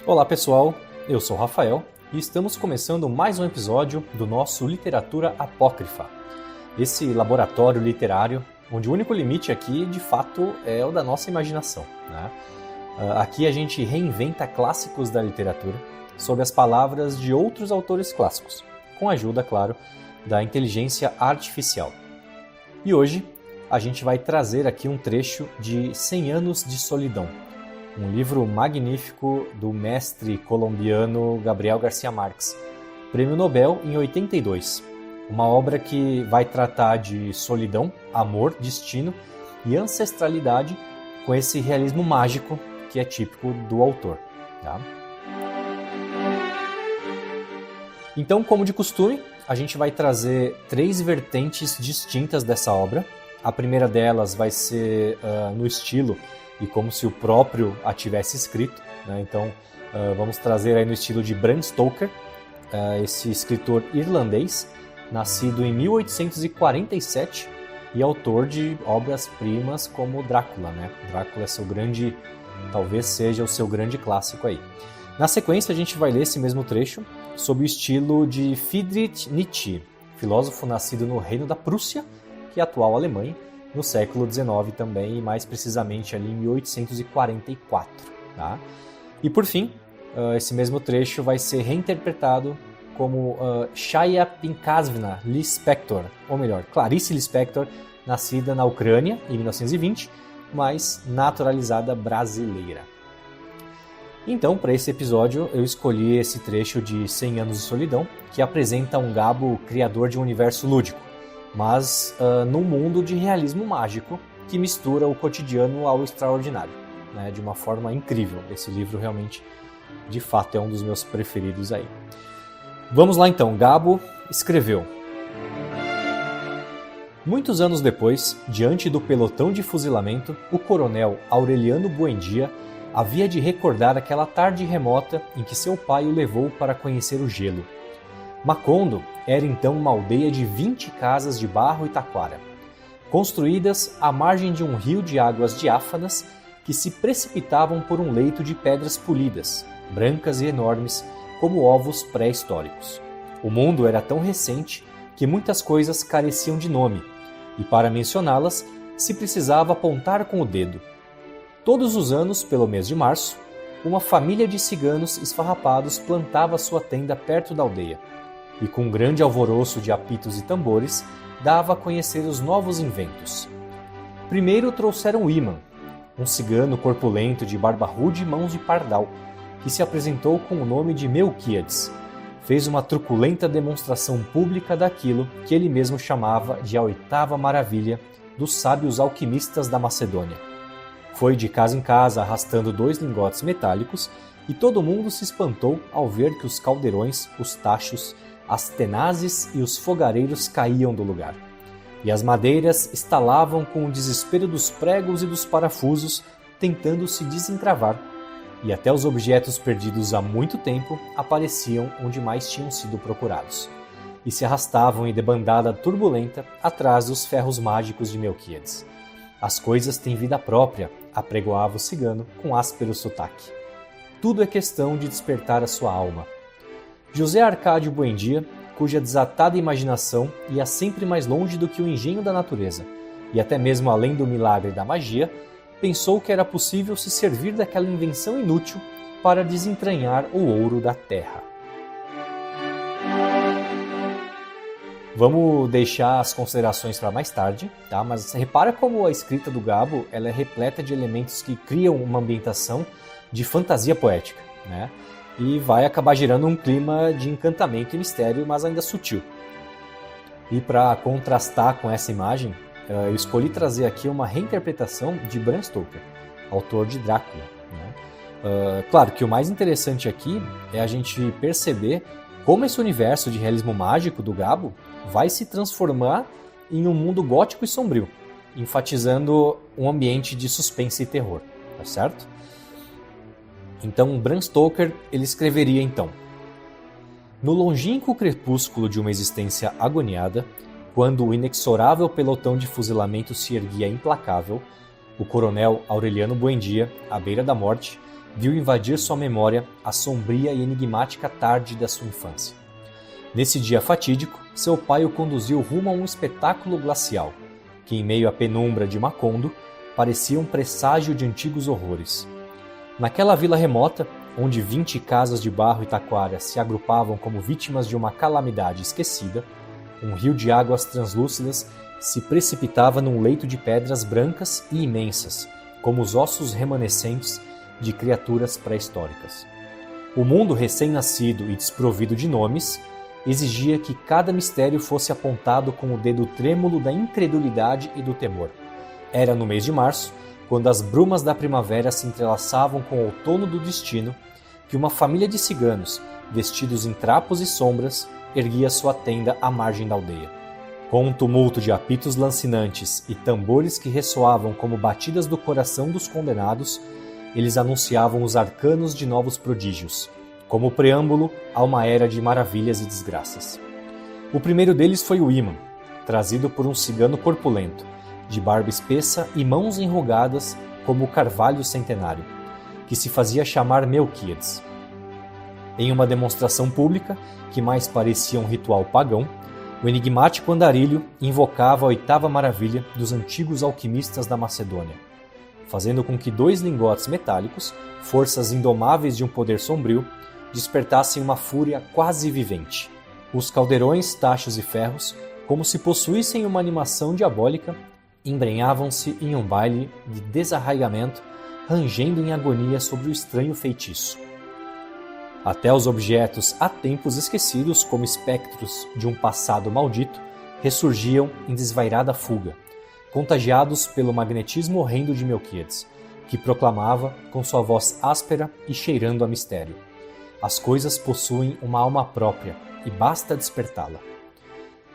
Olá pessoal, eu sou o Rafael e estamos começando mais um episódio do nosso Literatura Apócrifa. Esse laboratório literário, onde o único limite aqui, de fato, é o da nossa imaginação, né? Aqui a gente reinventa clássicos da literatura sob as palavras de outros autores clássicos, com a ajuda, claro, da inteligência artificial. E hoje a gente vai trazer aqui um trecho de 100 Anos de Solidão, um livro magnífico do mestre colombiano Gabriel García Márquez, Prêmio Nobel em 82. Uma obra que vai tratar de solidão, amor, destino e ancestralidade com esse realismo mágico que é típico do autor. Tá? Então, como de costume, a gente vai trazer 3 vertentes distintas dessa obra. A primeira delas vai ser no estilo e como se o próprio a tivesse escrito, né? Então, vamos trazer aí no estilo de Bram Stoker, esse escritor irlandês, nascido em 1847 e autor de obras-primas como Drácula, né? Drácula é talvez seja o seu grande clássico aí. Na sequência, a gente vai ler esse mesmo trecho sob o estilo de Friedrich Nietzsche, filósofo nascido no Reino da Prússia, que é a atual Alemanha, no século XIX também, e mais precisamente ali em 1844. Tá? E por fim, esse mesmo trecho vai ser reinterpretado como Chaya Pinkasvina Lispector, ou melhor, Clarice Lispector, nascida na Ucrânia em 1920, mas naturalizada brasileira. Então, para esse episódio, eu escolhi esse trecho de 100 Anos de Solidão, que apresenta um Gabo criador de um universo lúdico, mas num mundo de realismo mágico que mistura o cotidiano ao extraordinário, né, de uma forma incrível. Esse livro realmente, de fato, é um dos meus preferidos aí. Vamos lá então, Gabo escreveu: Muitos anos depois, diante do pelotão de fuzilamento, o coronel Aureliano Buendia havia de recordar aquela tarde remota em que seu pai o levou para conhecer o gelo. Macondo era então uma aldeia de 20 casas de barro e taquara, construídas à margem de um rio de águas diáfanas que se precipitavam por um leito de pedras polidas, brancas e enormes como ovos pré-históricos. O mundo era tão recente que muitas coisas careciam de nome, e para mencioná-las se precisava apontar com o dedo. Todos os anos, pelo mês de março, uma família de ciganos esfarrapados plantava sua tenda perto da aldeia, e com um grande alvoroço de apitos e tambores, dava a conhecer os novos inventos. Primeiro trouxeram Iman, um cigano corpulento de barba rude e mãos de pardal, que se apresentou com o nome de Melquíades. Fez uma truculenta demonstração pública daquilo que ele mesmo chamava de a 8ª maravilha dos sábios alquimistas da Macedônia. Foi de casa em casa arrastando 2 lingotes metálicos e todo mundo se espantou ao ver que os caldeirões, os tachos, as tenazes e os fogareiros caíam do lugar. E as madeiras estalavam com o desespero dos pregos e dos parafusos tentando se desencravar. E até os objetos perdidos há muito tempo apareciam onde mais tinham sido procurados. E se arrastavam em debandada turbulenta atrás dos ferros mágicos de Melquíades. As coisas têm vida própria, apregoava o cigano com áspero sotaque. Tudo é questão de despertar a sua alma. José Arcádio Buendia, cuja desatada imaginação ia sempre mais longe do que o engenho da natureza, e até mesmo além do milagre da magia, pensou que era possível se servir daquela invenção inútil para desentranhar o ouro da terra. Vamos deixar as considerações para mais tarde, tá? Mas repara como a escrita do Gabo ela é repleta de elementos que criam uma ambientação de fantasia poética, né? E vai acabar gerando um clima de encantamento e mistério, mas ainda sutil. E para contrastar com essa imagem, eu escolhi trazer aqui uma reinterpretação de Bram Stoker, autor de Drácula, né? Claro que o mais interessante aqui é a gente perceber como esse universo de realismo mágico do Gabo vai se transformar em um mundo gótico e sombrio, enfatizando um ambiente de suspense e terror, tá certo? Então, Bram Stoker ele escreveria então: No longínquo crepúsculo de uma existência agoniada, quando o inexorável pelotão de fuzilamento se erguia implacável, o coronel Aureliano Buendia, à beira da morte, viu invadir sua memória a sombria e enigmática tarde da sua infância. Nesse dia fatídico, seu pai o conduziu rumo a um espetáculo glacial, que em meio à penumbra de Macondo, parecia um presságio de antigos horrores. Naquela vila remota, onde 20 casas de barro e taquara se agrupavam como vítimas de uma calamidade esquecida, um rio de águas translúcidas se precipitava num leito de pedras brancas e imensas, como os ossos remanescentes de criaturas pré-históricas. O mundo recém-nascido e desprovido de nomes exigia que cada mistério fosse apontado com o dedo trêmulo da incredulidade e do temor. Era no mês de março, quando as brumas da primavera se entrelaçavam com o outono do destino, que uma família de ciganos, vestidos em trapos e sombras, erguia sua tenda à margem da aldeia. Com um tumulto de apitos lancinantes e tambores que ressoavam como batidas do coração dos condenados, eles anunciavam os arcanos de novos prodígios, como preâmbulo a uma era de maravilhas e desgraças. O primeiro deles foi o ímã, trazido por um cigano corpulento, de barba espessa e mãos enrugadas como o carvalho centenário, que se fazia chamar Melquíades. Em uma demonstração pública, que mais parecia um ritual pagão, o enigmático andarilho invocava a oitava maravilha dos antigos alquimistas da Macedônia, fazendo com que 2 lingotes metálicos, forças indomáveis de um poder sombrio, despertassem uma fúria quase vivente. Os caldeirões, tachos e ferros, como se possuíssem uma animação diabólica, embrenhavam-se em um baile de desarraigamento, rangendo em agonia sobre o estranho feitiço. Até os objetos há tempos esquecidos como espectros de um passado maldito ressurgiam em desvairada fuga, contagiados pelo magnetismo horrendo de Melquíades, que proclamava com sua voz áspera e cheirando a mistério: as coisas possuem uma alma própria e basta despertá-la.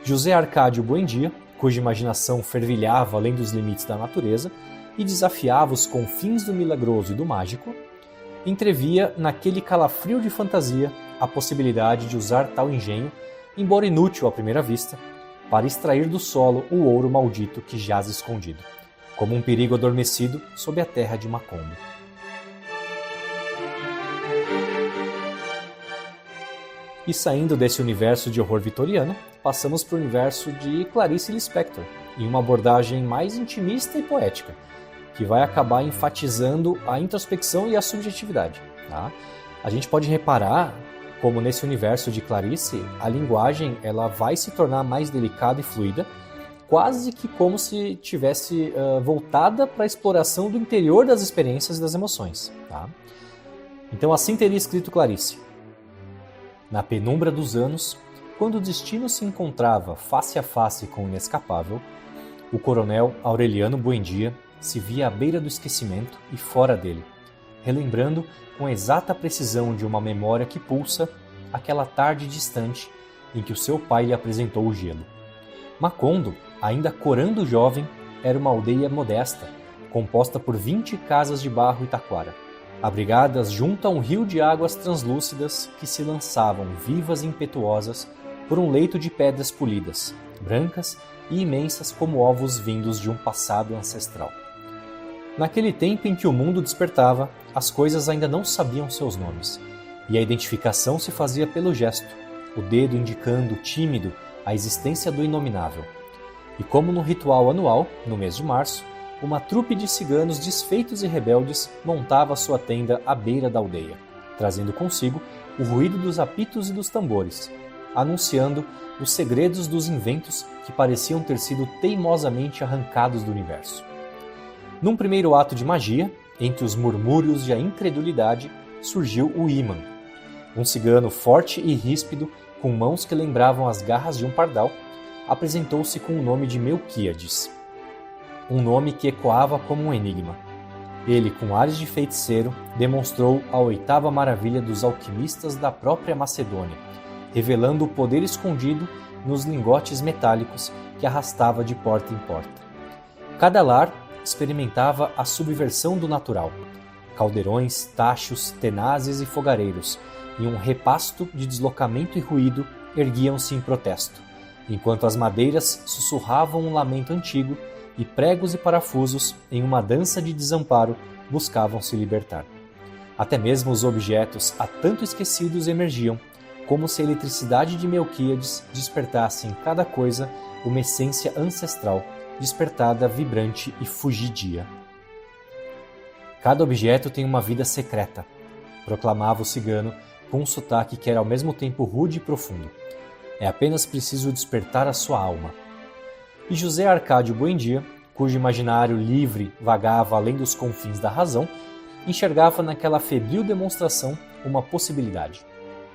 José Arcádio Buendia, cuja imaginação fervilhava além dos limites da natureza e desafiava os confins do milagroso e do mágico, entrevia naquele calafrio de fantasia a possibilidade de usar tal engenho, embora inútil à primeira vista, para extrair do solo o ouro maldito que jaz escondido, como um perigo adormecido sob a terra de Macondo. E saindo desse universo de horror vitoriano, passamos para o universo de Clarice Lispector, em uma abordagem mais intimista e poética, que vai acabar enfatizando a introspecção e a subjetividade. Tá? A gente pode reparar como nesse universo de Clarice, a linguagem ela vai se tornar mais delicada e fluida, quase que como se tivesse voltada para a exploração do interior das experiências e das emoções. Tá? Então assim teria escrito Clarice. Na penumbra dos anos, quando o destino se encontrava face a face com o inescapável, o coronel Aureliano Buendia se via à beira do esquecimento e fora dele, relembrando com exata precisão de uma memória que pulsa aquela tarde distante em que o seu pai lhe apresentou o gelo. Macondo, ainda corando jovem, era uma aldeia modesta, composta por 20 casas de barro e taquara, abrigadas junto a um rio de águas translúcidas que se lançavam vivas e impetuosas por um leito de pedras polidas, brancas e imensas como ovos vindos de um passado ancestral. Naquele tempo em que o mundo despertava, as coisas ainda não sabiam seus nomes, e a identificação se fazia pelo gesto, o dedo indicando, tímido, a existência do inominável. E como no ritual anual, no mês de março, uma trupe de ciganos desfeitos e rebeldes montava sua tenda à beira da aldeia, trazendo consigo o ruído dos apitos e dos tambores, anunciando os segredos dos inventos que pareciam ter sido teimosamente arrancados do universo. Num primeiro ato de magia, entre os murmúrios e a incredulidade, surgiu o ímã, um cigano forte e ríspido, com mãos que lembravam as garras de um pardal, apresentou-se com o nome de Melquíades, um nome que ecoava como um enigma. Ele, com ares de feiticeiro, demonstrou a oitava maravilha dos alquimistas da própria Macedônia, revelando o poder escondido nos lingotes metálicos que arrastava de porta em porta. Cada lar experimentava a subversão do natural. Caldeirões, tachos, tenazes e fogareiros, em um repasto de deslocamento e ruído, erguiam-se em protesto, enquanto as madeiras sussurravam um lamento antigo e pregos e parafusos, em uma dança de desamparo, buscavam se libertar. Até mesmo os objetos há tanto esquecidos emergiam, como se a eletricidade de Melquíades despertasse em cada coisa uma essência ancestral, despertada, vibrante e fugidia. Cada objeto tem uma vida secreta, proclamava o cigano com um sotaque que era ao mesmo tempo rude e profundo. É apenas preciso despertar a sua alma. E José Arcádio Buendia, cujo imaginário livre vagava além dos confins da razão, enxergava naquela febril demonstração uma possibilidade: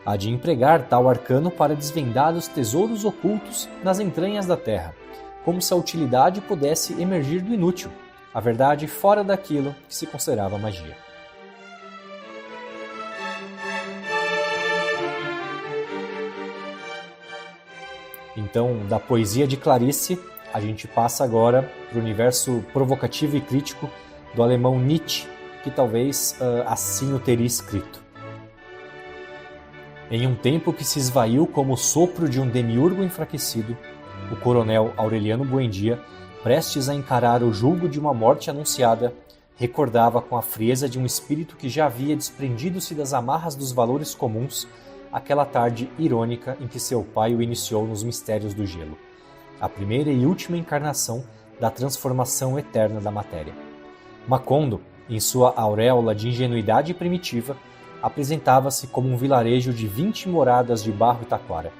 a de empregar tal arcano para desvendar os tesouros ocultos nas entranhas da terra, como se a utilidade pudesse emergir do inútil, a verdade fora daquilo que se considerava magia. Então, da poesia de Clarice, a gente passa agora para o universo provocativo e crítico do alemão Nietzsche, que talvez assim o teria escrito. Em um tempo que se esvaiu como o sopro de um demiurgo enfraquecido, o coronel Aureliano Buendia, prestes a encarar o julgo de uma morte anunciada, recordava com a frieza de um espírito que já havia desprendido-se das amarras dos valores comuns aquela tarde irônica em que seu pai o iniciou nos mistérios do gelo, a primeira e última encarnação da transformação eterna da matéria. Macondo, em sua auréola de ingenuidade primitiva, apresentava-se como um vilarejo de 20 moradas de barro e taquara,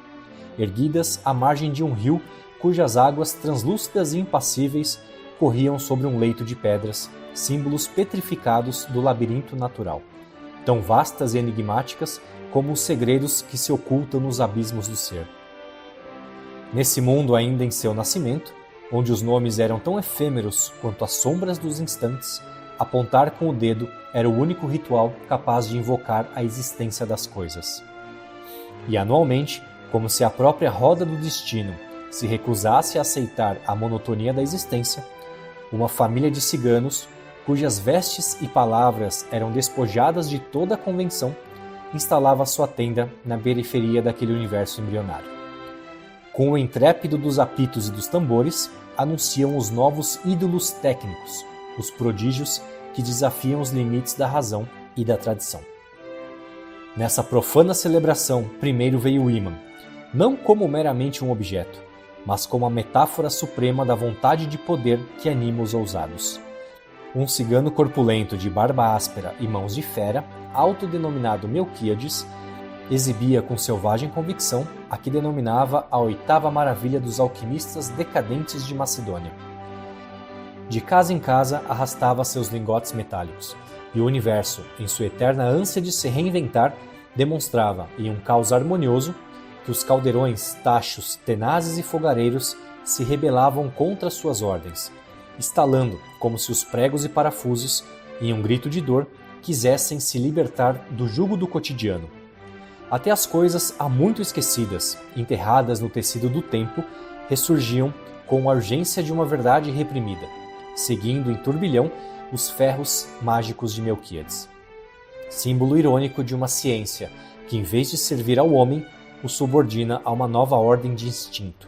erguidas à margem de um rio cujas águas translúcidas e impassíveis corriam sobre um leito de pedras, símbolos petrificados do labirinto natural, tão vastas e enigmáticas como os segredos que se ocultam nos abismos do ser. Nesse mundo ainda em seu nascimento, onde os nomes eram tão efêmeros quanto as sombras dos instantes, apontar com o dedo era o único ritual capaz de invocar a existência das coisas. E anualmente, como se a própria roda do destino se recusasse a aceitar a monotonia da existência, uma família de ciganos, cujas vestes e palavras eram despojadas de toda a convenção, instalava sua tenda na periferia daquele universo embrionário. Com o intrépido dos apitos e dos tambores, anunciam os novos ídolos técnicos, os prodígios que desafiam os limites da razão e da tradição. Nessa profana celebração, primeiro veio o ímã, não como meramente um objeto, mas como a metáfora suprema da vontade de poder que anima os ousados. Um cigano corpulento de barba áspera e mãos de fera, autodenominado Melquíades, exibia com selvagem convicção a que denominava a oitava maravilha dos alquimistas decadentes de Macedônia. De casa em casa arrastava seus lingotes metálicos, e o universo, em sua eterna ânsia de se reinventar, demonstrava, em um caos harmonioso, que os caldeirões, tachos, tenazes e fogareiros se rebelavam contra suas ordens, estalando como se os pregos e parafusos, em um grito de dor, quisessem se libertar do jugo do cotidiano. Até as coisas há muito esquecidas, enterradas no tecido do tempo, ressurgiam com a urgência de uma verdade reprimida, seguindo em turbilhão os ferros mágicos de Melquíades. Símbolo irônico de uma ciência que, em vez de servir ao homem, o subordina a uma nova ordem de instinto.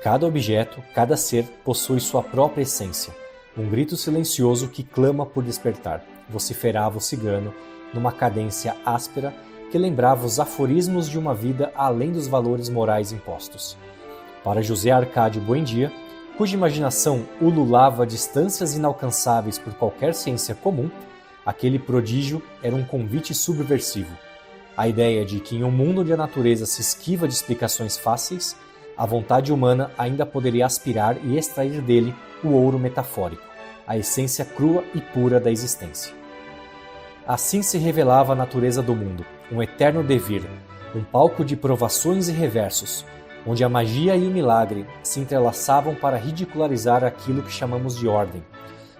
Cada objeto, cada ser, possui sua própria essência, um grito silencioso que clama por despertar, vociferava o cigano, numa cadência áspera que lembrava os aforismos de uma vida além dos valores morais impostos. Para José Arcádio Buendia, cuja imaginação ululava distâncias inalcançáveis por qualquer ciência comum, aquele prodígio era um convite subversivo. A ideia de que em um mundo onde a natureza se esquiva de explicações fáceis, a vontade humana ainda poderia aspirar e extrair dele o ouro metafórico, a essência crua e pura da existência. Assim se revelava a natureza do mundo, um eterno devir, um palco de provações e reversos, onde a magia e o milagre se entrelaçavam para ridicularizar aquilo que chamamos de ordem,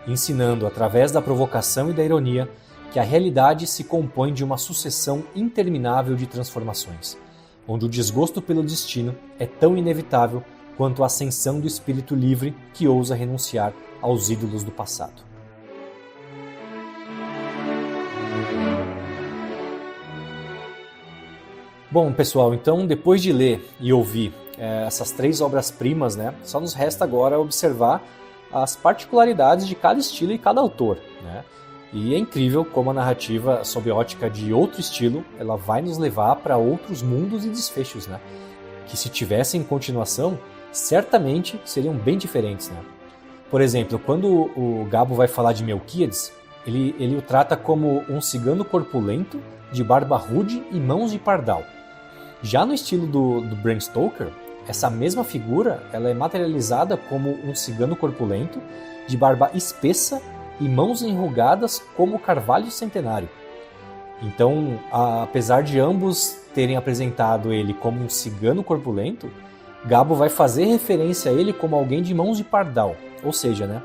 ensinando, através da provocação e da ironia, que a realidade se compõe de uma sucessão interminável de transformações, onde o desgosto pelo destino é tão inevitável quanto a ascensão do espírito livre que ousa renunciar aos ídolos do passado. Bom, pessoal, então depois de ler e ouvir essas três obras-primas, né, só nos resta agora observar as particularidades de cada estilo e cada autor, né? E é incrível como a narrativa, sob ótica de outro estilo, ela vai nos levar para outros mundos e desfechos, né? Que se tivessem continuação, certamente seriam bem diferentes, né? Por exemplo, quando o Gabo vai falar de Melquíades, ele o trata como um cigano corpulento, de barba rude e mãos de pardal. Já no estilo do Bram Stoker, essa mesma figura ela é materializada como um cigano corpulento, de barba espessa e mãos enrugadas como o carvalho centenário. Então, apesar de ambos terem apresentado ele como um cigano corpulento, Gabo vai fazer referência a ele como alguém de mãos de pardal, ou seja, né,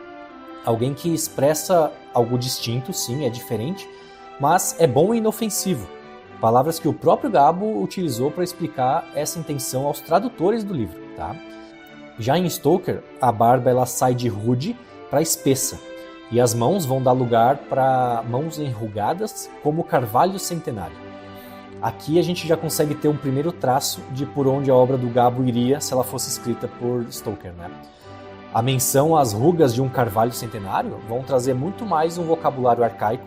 alguém que expressa algo distinto, sim, é diferente, mas é bom e inofensivo. Palavras que o próprio Gabo utilizou para explicar essa intenção aos tradutores do livro. Tá? Já em Stoker, a barba ela sai de rude para espessa, e as mãos vão dar lugar para mãos enrugadas como o carvalho centenário. Aqui a gente já consegue ter um primeiro traço de por onde a obra do Gabo iria se ela fosse escrita por Stoker, né? A menção às rugas de um carvalho centenário vão trazer muito mais um vocabulário arcaico,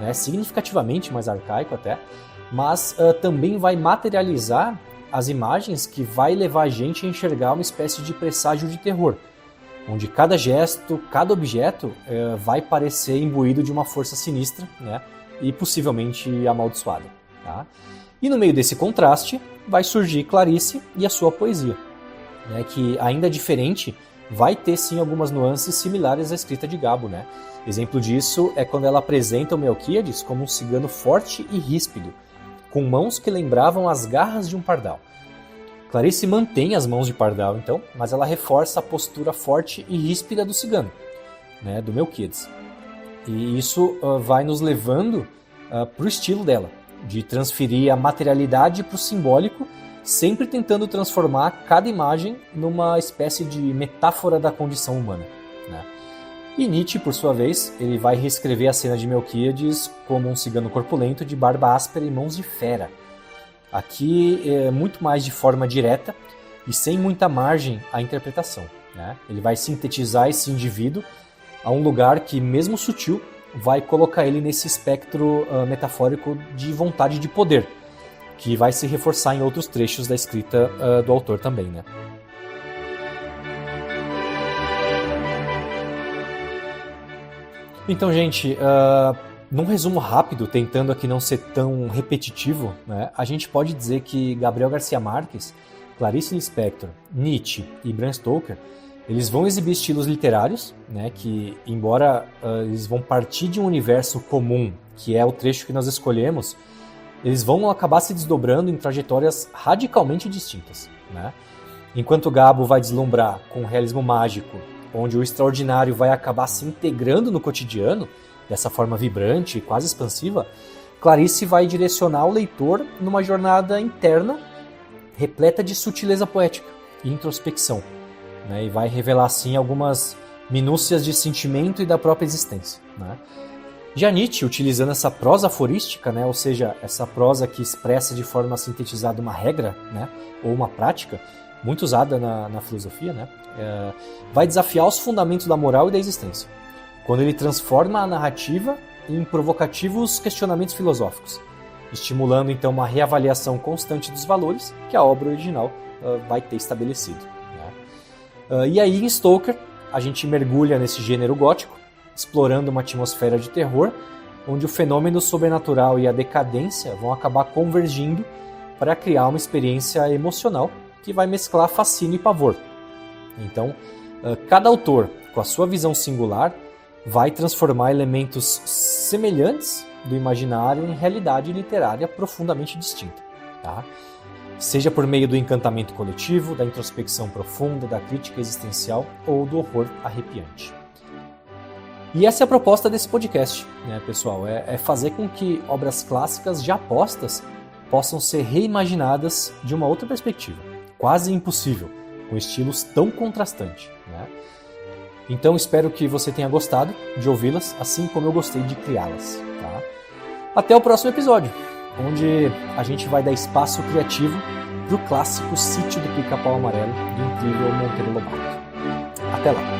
né? Significativamente mais arcaico até, mas também vai materializar as imagens que vai levar a gente a enxergar uma espécie de presságio de terror, onde cada gesto, cada objeto vai parecer imbuído de uma força sinistra, né? E possivelmente amaldiçoada. Tá? E no meio desse contraste vai surgir Clarice e a sua poesia, né? Que ainda diferente, vai ter sim algumas nuances similares à escrita de Gabo, né? Exemplo disso é quando ela apresenta o Melquíades como um cigano forte e ríspido, com mãos que lembravam as garras de um pardal. Clarice mantém as mãos de pardal, então, mas ela reforça a postura forte e ríspida do cigano, né, do Melquíades. E isso vai nos levando para o estilo dela, de transferir a materialidade para o simbólico, sempre tentando transformar cada imagem numa espécie de metáfora da condição humana, né? E Nietzsche, por sua vez, ele vai reescrever a cena de Melquíades como um cigano corpulento de barba áspera e mãos de fera. Aqui é muito mais de forma direta e sem muita margem à interpretação, né? Ele vai sintetizar esse indivíduo a um lugar que, mesmo sutil, vai colocar ele nesse espectro metafórico de vontade de poder, que vai se reforçar em outros trechos da escrita do autor também, né? Então, gente, num resumo rápido, tentando aqui não ser tão repetitivo, né, a gente pode dizer que Gabriel Garcia Marques, Clarice Lispector, Nietzsche e Bram Stoker, eles vão exibir estilos literários, né, que, embora eles vão partir de um universo comum, que é o trecho que nós escolhemos, eles vão acabar se desdobrando em trajetórias radicalmente distintas, né? Enquanto Gabo vai deslumbrar com o realismo mágico, onde o extraordinário vai acabar se integrando no cotidiano, dessa forma vibrante e quase expansiva, Clarice vai direcionar o leitor numa jornada interna repleta de sutileza poética e introspecção, né? E vai revelar, assim, algumas minúcias de sentimento e da própria existência, né? Já Nietzsche, utilizando essa prosa aforística, né? Ou seja, essa prosa que expressa de forma sintetizada uma regra, né? Ou uma prática, muito usada na filosofia, né? Vai desafiar os fundamentos da moral e da existência, quando ele transforma a narrativa em provocativos questionamentos filosóficos, estimulando então uma reavaliação constante dos valores que a obra original vai ter estabelecido, né? E aí em Stoker a gente mergulha nesse gênero gótico, explorando uma atmosfera de terror, onde o fenômeno sobrenatural e a decadência vão acabar convergindo para criar uma experiência emocional que vai mesclar fascínio e pavor. Então, cada autor, com a sua visão singular, vai transformar elementos semelhantes do imaginário em realidade literária profundamente distinta, tá? Seja por meio do encantamento coletivo, da introspecção profunda, da crítica existencial ou do horror arrepiante. E essa é a proposta desse podcast, né, pessoal? É fazer com que obras clássicas já postas possam ser reimaginadas de uma outra perspectiva, quase impossível, com estilos tão contrastantes, né? Então espero que você tenha gostado de ouvi-las, assim como eu gostei de criá-las, tá? Até o próximo episódio, onde a gente vai dar espaço criativo para o clássico Sítio do Pica-Pau Amarelo, do incrível Monteiro Lobato. Até lá!